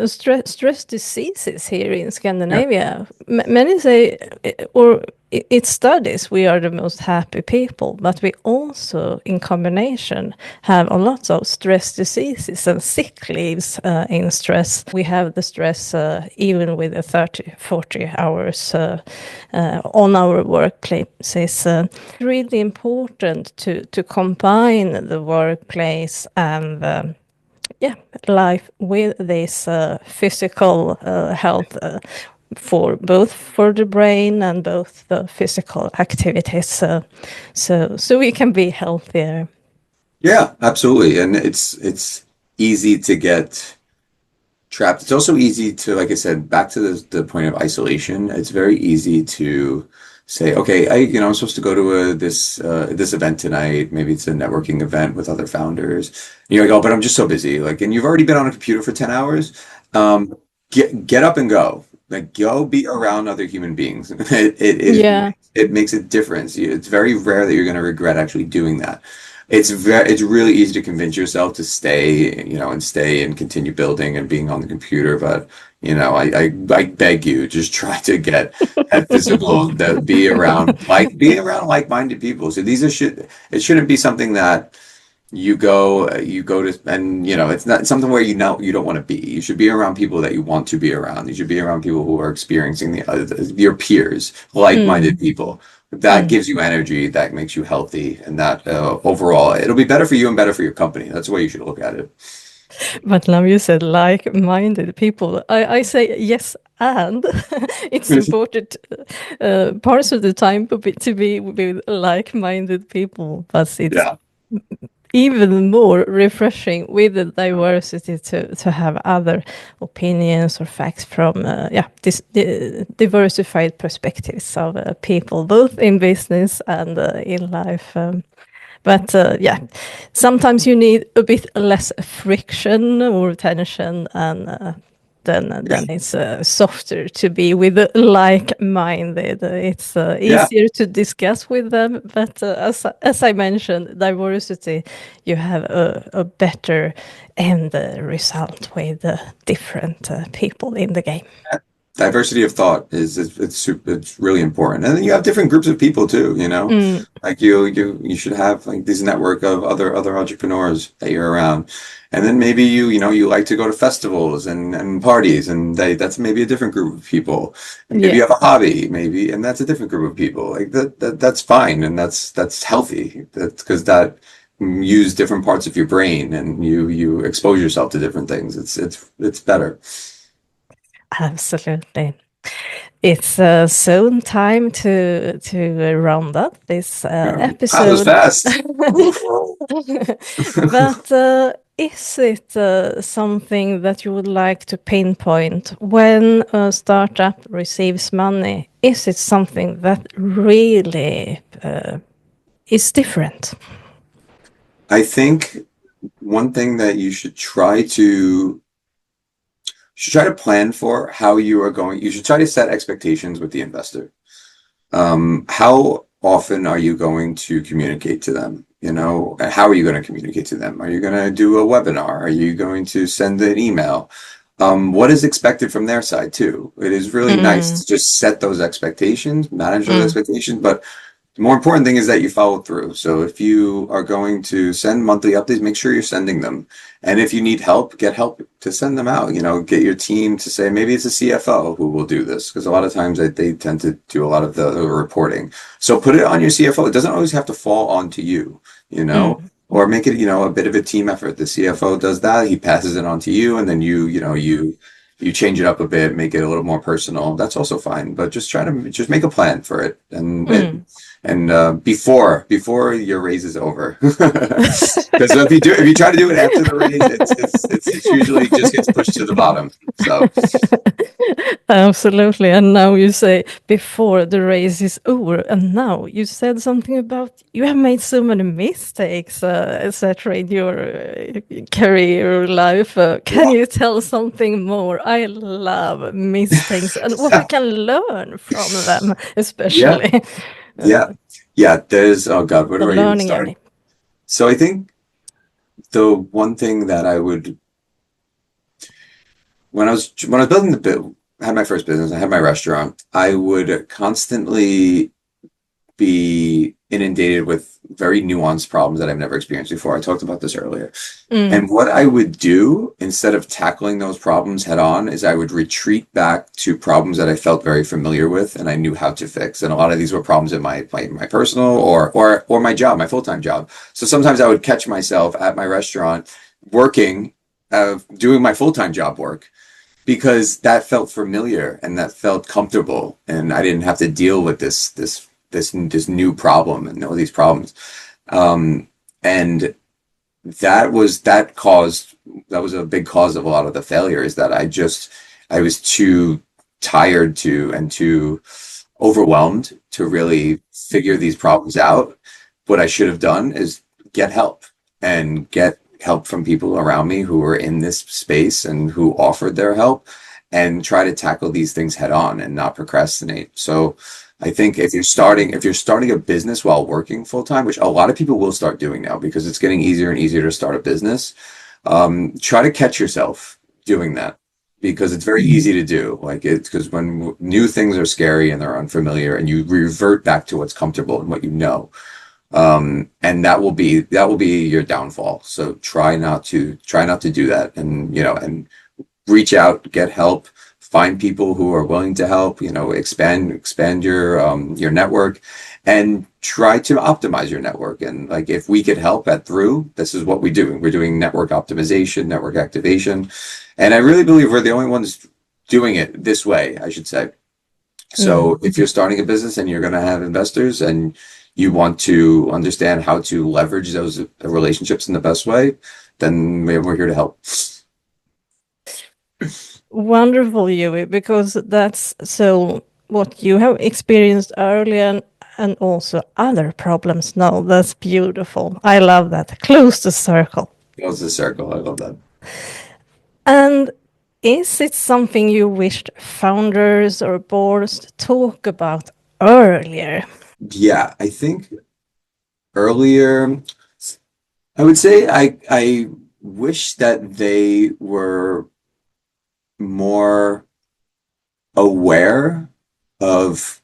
Speaker 2: stress diseases here in
Speaker 3: Yeah.
Speaker 2: Scandinavia. Many say, or it studies, we are the most happy people, but we also, in combination, have a lot of stress diseases and sick leaves in stress. We have the stress even with the 30, 40 hours on our workplaces. Really important to combine the workplace and yeah, life with this physical health for the brain and both the physical activities, so we can be healthier.
Speaker 3: Yeah, absolutely. And it's easy to get trapped. It's also easy to, like I said, back to the point of isolation. It's very easy to say, okay, I'm supposed to go to this event tonight. Maybe it's a networking event with other founders. And you're like, oh, but I'm just so busy. Like, and you've already been on a computer for 10 hours. Um, get up and go. Like, go be around other human beings.
Speaker 2: Yeah.
Speaker 3: It makes a difference. It's very rare that you're going to regret actually doing that. It's really easy to convince yourself to stay, and stay and continue building and being on the computer. But, I beg you, just try to get that physical, that be around like-minded people. So it shouldn't be something that you go to, and it's not something where you don't want to be. You should be around people that you want to be around. You should be around people who are experiencing your peers, like-minded
Speaker 2: Mm.
Speaker 3: people. That
Speaker 2: Mm.
Speaker 3: gives you energy, that makes you healthy, and that overall it'll be better for you and better for your company. That's the way you should look at it.
Speaker 2: But now you said like-minded people. I say yes, and it's important parts of the time to be with like-minded people, but it's
Speaker 3: Yeah.
Speaker 2: even more refreshing with the diversity to have other opinions or facts from this diversified perspectives of people, both in business and in life. But yeah, sometimes you need a bit less friction or tension, and then it's softer to be with the like-minded. It's
Speaker 3: Yeah.
Speaker 2: easier to discuss with them, but as I mentioned, diversity, you have a better end result with different people in the game.
Speaker 3: Diversity of thought it's really important, and then you have different groups of people too.
Speaker 2: Mm,
Speaker 3: Like you should have like this network of other entrepreneurs that you're around, and then maybe you like to go to festivals and parties, and that's maybe a different group of people, and maybe
Speaker 2: yeah.
Speaker 3: you have a hobby, maybe, and that's a different group of people. Like that's fine, and that's healthy. That's because that use different parts of your brain, and you expose yourself to different things. It's better.
Speaker 2: Absolutely. It's soon time to round up this
Speaker 3: Wow, that was
Speaker 2: episode.
Speaker 3: fast.
Speaker 2: But is it something that you would like to pinpoint when a startup receives money? Is it something that really is different?
Speaker 3: I think one thing that you should try to should try to plan for how you are going. You should try to set expectations with the investor. How often are you going to communicate to them? You know, how are you going to communicate to them? Are you going to do a webinar? Are you going to send an email? What is expected from their side too? It is really nice to just set those expectations, manage those expectations, but the more important thing is that you follow through. So if you are going to send monthly updates, make sure you're sending them. And if you need help, get help to send them out. You know, get your team to say, maybe it's a CFO who will do this, because a lot of times they tend to do a lot of the reporting. So put it on your CFO. It doesn't always have to fall onto you, you know, or make it, you know, a bit of a team effort. The CFO does that. He passes it on to you, and then you change it up a bit, make it a little more personal. That's also fine, but just try to just make a plan for it. And before your raise is over, because if you try to do it after the raise, it's usually just gets pushed to the bottom. So
Speaker 2: absolutely. And now you say before the race is over, and now you said something about you have made so many mistakes, etc. in your career life. Can you tell something more? I love mistakes and what we can learn from them, especially.
Speaker 3: Yeah. There's, oh God, where do I even start?
Speaker 2: Journey.
Speaker 3: So I think the one thing that I would, when I was building I had my first business, I had my restaurant, I would constantly be inundated with very nuanced problems that I've never experienced before. I talked about this earlier. And what I would do instead of tackling those problems head on is I would retreat back to problems that I felt very familiar with and I knew how to fix. And a lot of these were problems in my personal or my job, my full-time job. So sometimes I would catch myself at my restaurant working, doing my full-time job work, because that felt familiar and that felt comfortable, and I didn't have to deal with this new problem and all these problems. And that was a big cause of a lot of the failure, is that I was too tired and too overwhelmed to really figure these problems out. What I should have done is get help from people around me who were in this space and who offered their help, and try to tackle these things head on and not procrastinate. So I think if you're starting a business while working full time, which a lot of people will start doing now because it's getting easier and easier to start a business, try to catch yourself doing that, because it's very easy to do. Like, it's because when new things are scary and they're unfamiliar, and you revert back to what's comfortable and what you know, and that will be your downfall. So try not to do that, and and reach out, get help, find people who are willing to help, expand your network, and try to optimize your network. And like, if we could help at Thru, this is what we do. We're doing network optimization, network activation. And I really believe we're the only ones doing it this way, I should say. So if you're starting a business and you're going to have investors and you want to understand how to leverage those relationships in the best way, then we're here to help.
Speaker 2: Wonderful, Yui, because that's so what you have experienced earlier and also other problems now. That's beautiful. I love that. Close the circle.
Speaker 3: Close the circle. I love that.
Speaker 2: And is it something you wished founders or boards talk about earlier?
Speaker 3: Yeah, I think earlier, I would say I wish that they were more aware of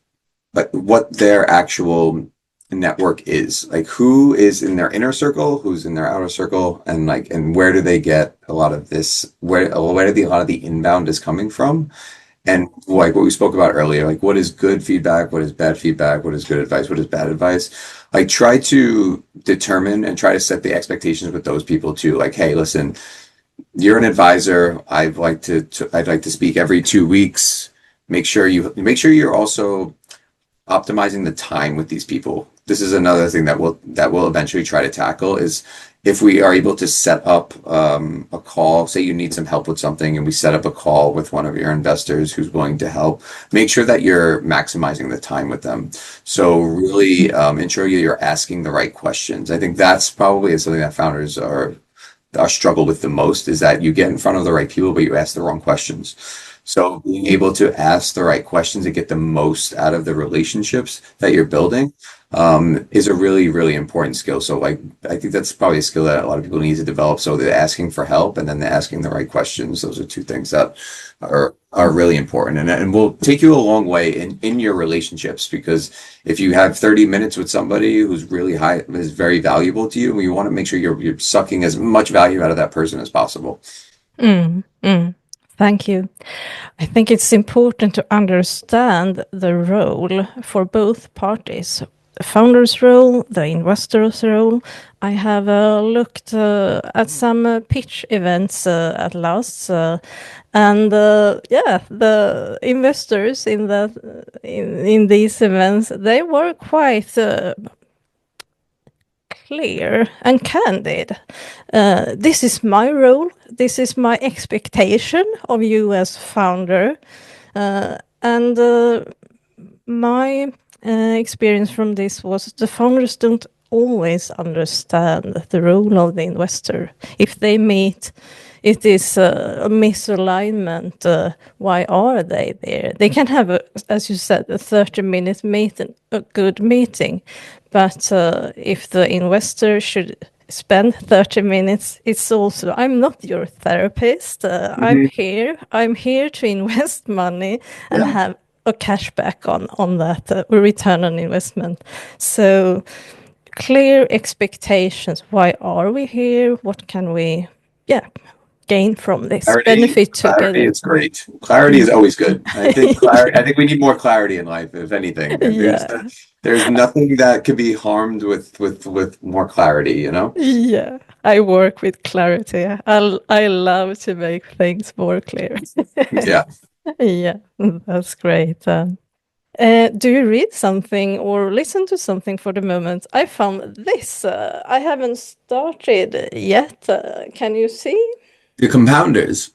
Speaker 3: what their actual network is, like who is in their inner circle, who's in their outer circle, and where do they get a lot of this, where a lot of the inbound is coming from. And like what we spoke about earlier, like what is good feedback, what is bad feedback, what is good advice, what is bad advice. Like, try to determine and try to set the expectations with those people too. Like, hey, listen, you're an advisor. I'd like to speak every 2 weeks. Make sure you're also optimizing the time with these people. This is another thing that we'll eventually try to tackle, is if we are able to set up a call, say you need some help with something, and we set up a call with one of your investors who's willing to help, make sure that you're maximizing the time with them. So really ensure you're asking the right questions. I think that's probably something that founders our struggle with the most is that you get in front of the right people, but you ask the wrong questions. So being able to ask the right questions and get the most out of the relationships that you're building is a really, really important skill. So like, I think that's probably a skill that a lot of people need to develop. So they're asking for help and then they're asking the right questions. Those are two things that are really important and will take you a long way in your relationships, because if you have 30 minutes with somebody who's really high, is very valuable to you, you want to make sure you're sucking as much value out of that person as possible.
Speaker 2: Thank you. I think it's important to understand the role for both parties. The founder's role, the investor's role. I have looked at some pitch events at last, and the investors in these events, they were quite clear and candid. This is my role. This is my expectation of you as founder. And my experience from this was the founders don't always understand the role of the investor. If they meet, it is a misalignment. Why are they there? They can have, as you said, a 30-minute meeting, a good meeting. But if the investor should spend 30 minutes, it's also, I'm not your therapist. I'm here to invest money and have a cashback on that return on investment. So clear expectations. Why are we here? What can we gain from this? Benefit together.
Speaker 3: Clarity is great. Clarity is always good. I think we need more clarity in life, if anything. There's nothing that could be harmed with more clarity, you know?
Speaker 2: Yeah, I work with clarity. I love to make things more clear.
Speaker 3: Yeah.
Speaker 2: Yeah, that's great. Do you read something or listen to something for the moment? I found this. I haven't started yet. Can you see?
Speaker 3: The Compounders.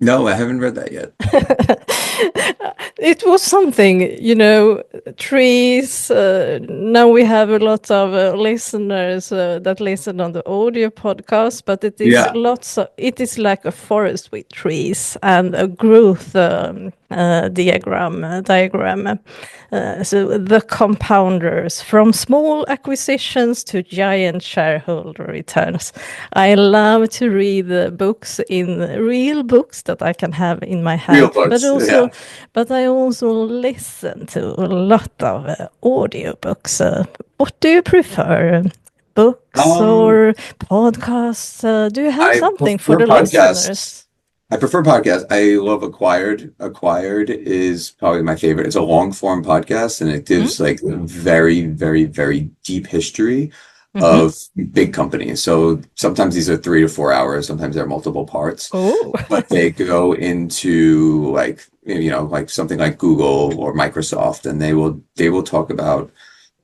Speaker 3: No, I haven't read that yet.
Speaker 2: It was something, trees. Now we have a lot of listeners that listen on the audio podcast, but it is it is like a forest with trees and a growth diagram. So the compounders, from small acquisitions to giant shareholder returns. I love to read books real books that I can have in my hand, but I also listen to a lot of audiobooks. What do you prefer? Books or podcasts? Do you have something for the listeners?
Speaker 3: I prefer podcasts. I love Acquired. Acquired is probably my favorite. It's a long form podcast and it gives like a very, very, very deep history of big companies. So sometimes these are 3 to 4 hours. Sometimes they're multiple parts. But they go into like something like Google or Microsoft, and they will talk about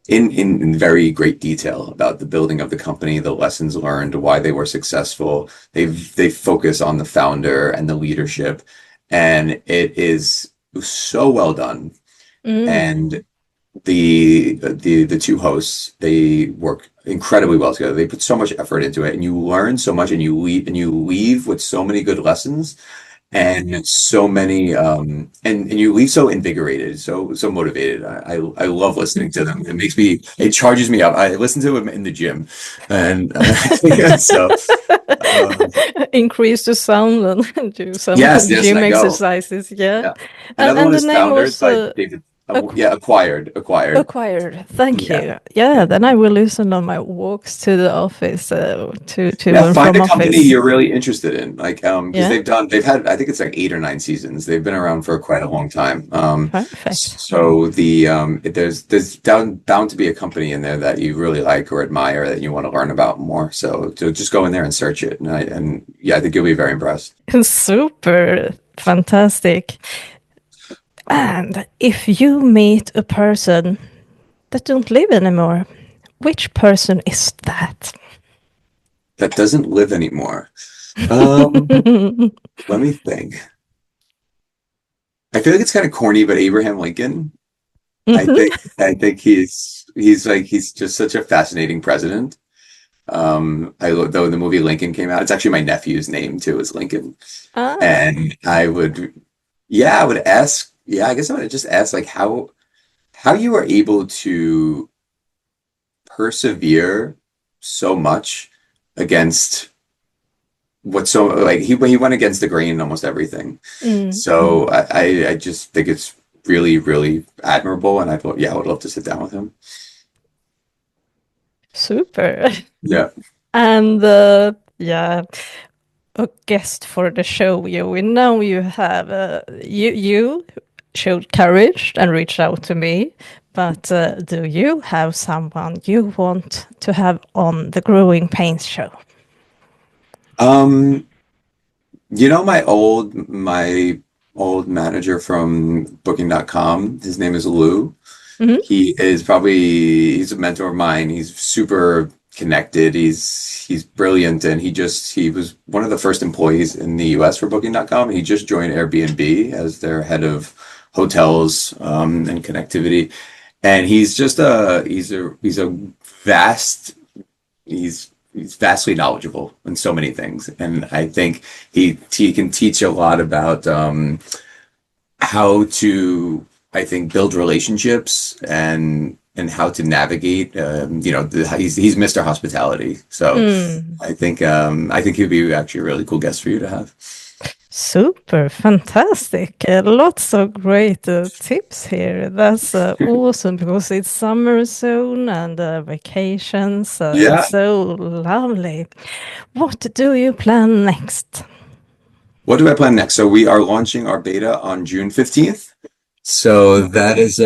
Speaker 3: in very great detail about the building of the company, the lessons learned, why they were successful. They focus on the founder and the leadership, and it is so well done. And the two hosts, they work incredibly well together. They put so much effort into it, and you learn so much, and you leave with so many good lessons. And so many, and you leave so invigorated, so motivated. I love listening to them. It charges me up. I listen to them in the gym, and so
Speaker 2: increase the sound and do some gym exercises. Yeah.
Speaker 3: Another one is Founders by David. Acquired.
Speaker 2: Thank you. Yeah, then I will listen on my walks to the office to
Speaker 3: find a company you're really interested in, like because they've had, I think it's like 8 or 9 seasons. They've been around for quite a long time.
Speaker 2: Perfect.
Speaker 3: So there's bound to be a company in there that you really like or admire that you want to learn about more. So to just go in there and search it, I think you'll be very impressed.
Speaker 2: Super fantastic. And if you meet a person that don't live anymore, which person is that?
Speaker 3: That doesn't live anymore. Let me think. I feel like it's kind of corny, but Abraham Lincoln. I think he's just such a fascinating president. Though the movie Lincoln came out, it's actually my nephew's name too, is Lincoln. And I would ask, I guess I would just ask like how you are able to persevere so much against what's so like he went against the grain in almost everything. So I just think it's really, really admirable, and I would love to sit down with him.
Speaker 2: Super.
Speaker 3: Yeah.
Speaker 2: And a guest for the show. We know you have you showed courage and reached out to me, but do you have someone you want to have on the Growing Pains show?
Speaker 3: My old manager from booking.com, his name is Lou. He's a mentor of mine. He's super connected. He's brilliant, and he was one of the first employees in the US for booking.com. He just joined Airbnb as their head of hotels and connectivity. And he's vastly knowledgeable in so many things, and I think he can teach a lot about how to, I think, build relationships and how to navigate. He's Mr. Hospitality, so I think he'd be actually a really cool guest for you to have.
Speaker 2: Super, fantastic. Lots of great tips here. That's awesome, because it's summer soon and vacations. It's so lovely. What do you plan next?
Speaker 3: What do I plan next? So we are launching our beta on June 15th. So that is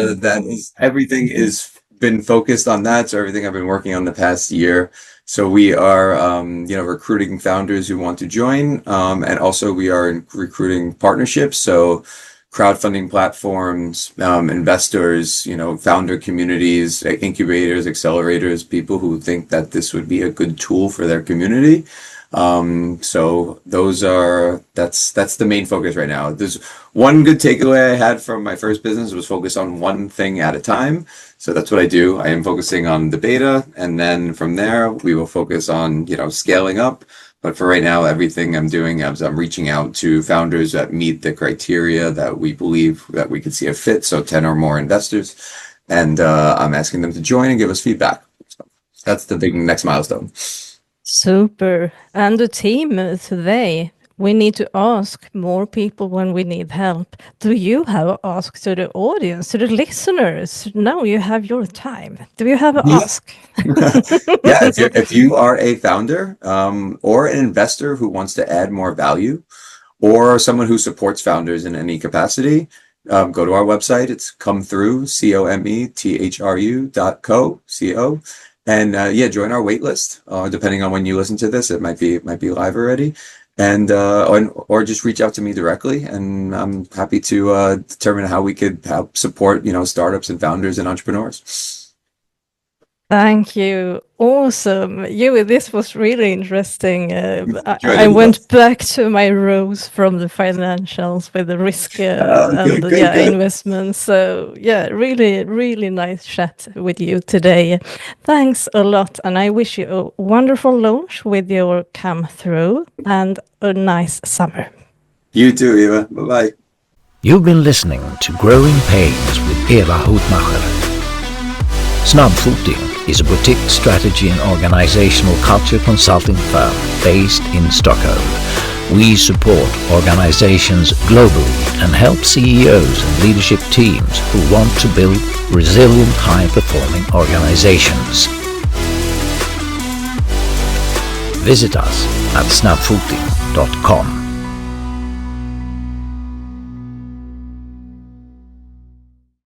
Speaker 3: everything is been focused on that. So everything I've been working on the past year. So we are, recruiting founders who want to join, and also we are recruiting partnerships. So crowdfunding platforms, investors, founder communities, incubators, accelerators, people who think that this would be a good tool for their community. So that's the main focus right now. There's one good takeaway I had from my first business was focus on one thing at a time. So that's what I do. I am focusing on the beta, and then from there we will focus on, scaling up. But for right now, everything I'm doing is I'm reaching out to founders that meet the criteria that we believe that we could see a fit. So 10 or more investors, and I'm asking them to join and give us feedback. So that's the big next milestone.
Speaker 2: Super. And the team today, we need to ask more people when we need help. Do you have an ask to the audience, to the listeners? Now you have your time. Do you have an ask?
Speaker 3: Yeah, if you are a founder or an investor who wants to add more value, or someone who supports founders in any capacity, go to our website. It's thru, COMETHRU.co. And join our wait list. Depending on when you listen to this, it might be live already. And or just reach out to me directly, and I'm happy to determine how we could help support startups and founders and entrepreneurs.
Speaker 2: Thank you. Awesome. This was really interesting. I went back to my rows from the financials with the risk and investments. So really, really nice chat with you today. Thanks a lot. And I wish you a wonderful launch with your Come Through, and a nice summer.
Speaker 3: You too, Ewa. Bye-bye.
Speaker 1: You've been listening to Growing Pains with Ewa Hutmacher. Snabbfoting is a boutique strategy and organizational culture consulting firm based in Stockholm. We support organizations globally and help CEOs and leadership teams who want to build resilient, high-performing organizations. Visit us at snabbfoting.com.